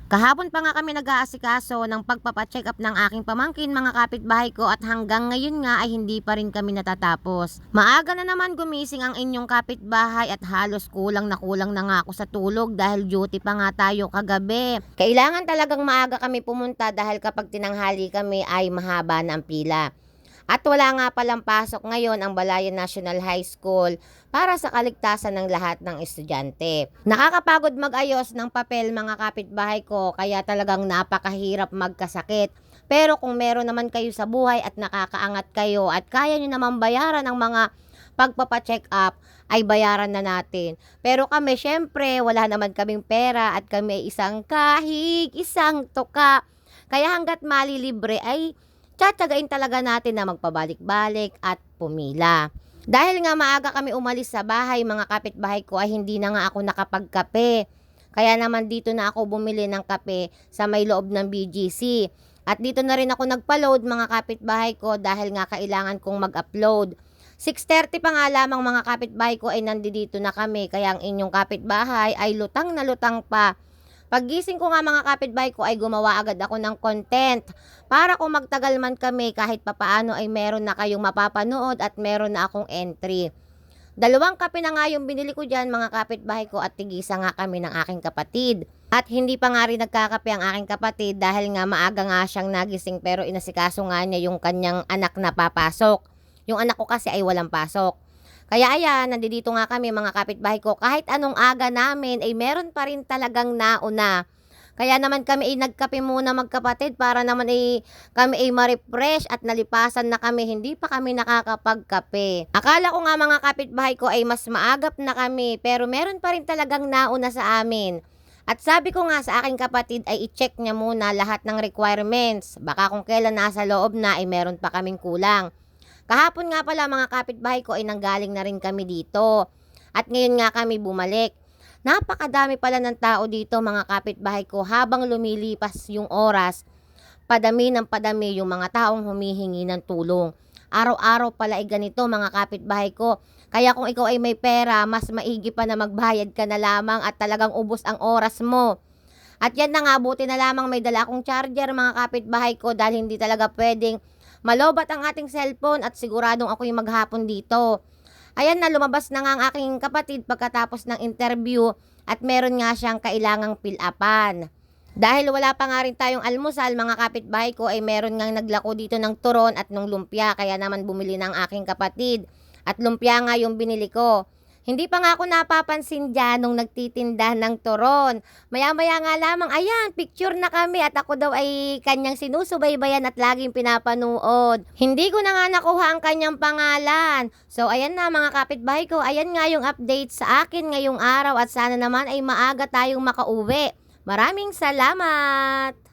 Kahapon pa nga kami nag-aasikaso ng pagpapacheck up ng aking pamangkin, mga kapitbahay ko, at hanggang ngayon nga ay hindi pa rin kami natatapos. Maaga na naman gumising ang inyong kapitbahay at halos kulang na nga ako sa tulog dahil duty pa nga tayo kagabi. Kailangan talagang maaga kami pumunta dahil kapag tinanghali kami ay mahaba na ang pila. At wala nga palang pasok ngayon ang Balayan National High School para sa kaligtasan ng lahat ng estudyante. Nakakapagod mag-ayos ng papel, mga kapitbahay ko, kaya talagang napakahirap magkasakit. Pero kung meron naman kayo sa buhay at nakakaangat kayo at kaya nyo naman bayaran ang mga pagpapacheck up, ay bayaran na natin. Pero kami, syempre, wala naman kaming pera at kami isang kahig, isang tuka. Kaya hanggat malilibre ay tsatsagain talaga natin na magpabalik-balik at pumila. Dahil nga maaga kami umalis sa bahay, mga kapitbahay ko, ay hindi na nga ako nakapagkape. Kaya naman dito na ako bumili ng kape sa may loob ng BGC. At dito na rin ako nagpa-load, mga kapitbahay ko, dahil nga kailangan kong mag-upload. 6:30 pa nga lamang, mga kapitbahay ko, ay nandito na kami. Kaya ang inyong kapitbahay ay lutang na lutang pa. Paggising ko nga, mga kapitbahay ko, ay gumawa agad ako ng content para kung magtagal man kami kahit papaano ay meron na kayong mapapanood at meron na akong entry. 2 kape na nga yung binili ko dyan, mga kapitbahay ko, at tigisa nga kami ng aking kapatid. At hindi pa nga rin nagkakape ang aking kapatid dahil nga maaga nga siyang nagising, pero inasikaso nga niya yung kanyang anak na papasok. Yung anak ko kasi ay walang pasok. Kaya ayan, nandito nga kami, mga kapitbahay ko. Kahit anong aga namin, ay meron pa rin talagang nauna. Kaya naman kami ay nagkape muna, magkapatid, para naman ay kami ay ma-refresh at nalipasan na kami. Hindi pa kami nakakapagkape. Akala ko nga, mga kapitbahay ko, ay mas maagap na kami, pero meron pa rin talagang nauna sa amin. At sabi ko nga sa aking kapatid ay i-check niya muna lahat ng requirements. Baka kung kailan nasa loob na ay meron pa kaming kulang. Kahapon nga pala, mga kapitbahay ko, ay nanggaling na rin kami dito. At ngayon nga kami bumalik. Napakadami pala ng tao dito, mga kapitbahay ko. Habang lumilipas yung oras, padami ng padami yung mga taong humihingi ng tulong. Araw-araw pala ay ganito, mga kapitbahay ko. Kaya kung ikaw ay may pera, mas maigi pa na magbayad ka na lamang at talagang ubos ang oras mo. At yan na nga, buti na lamang may dala akong charger, mga kapitbahay ko, dahil hindi talaga pwedeng malobat ang ating cellphone at siguradong ako yung maghapon dito. Ayan na, lumabas na nga ang aking kapatid pagkatapos ng interview at meron nga siyang kailangang fill-upan. Dahil wala pa nga rin tayong almusal, mga kapitbahay ko, ay meron nga naglako dito ng turon at ng lumpia. Kaya naman bumili ng aking kapatid. At lumpia nga yung binili ko. Hindi pa nga ako napapansin dyan nung nagtitinda ng turon. Maya-maya nga lamang, ayan, picture na kami at ako daw ay kanyang sinusubaybayan at laging pinapanood. Hindi ko na nga nakuha ang kanyang pangalan. So, ayan na, mga kapitbahay ko, ayan nga yung update sa akin ngayong araw at sana naman ay maaga tayong makauwi. Maraming salamat!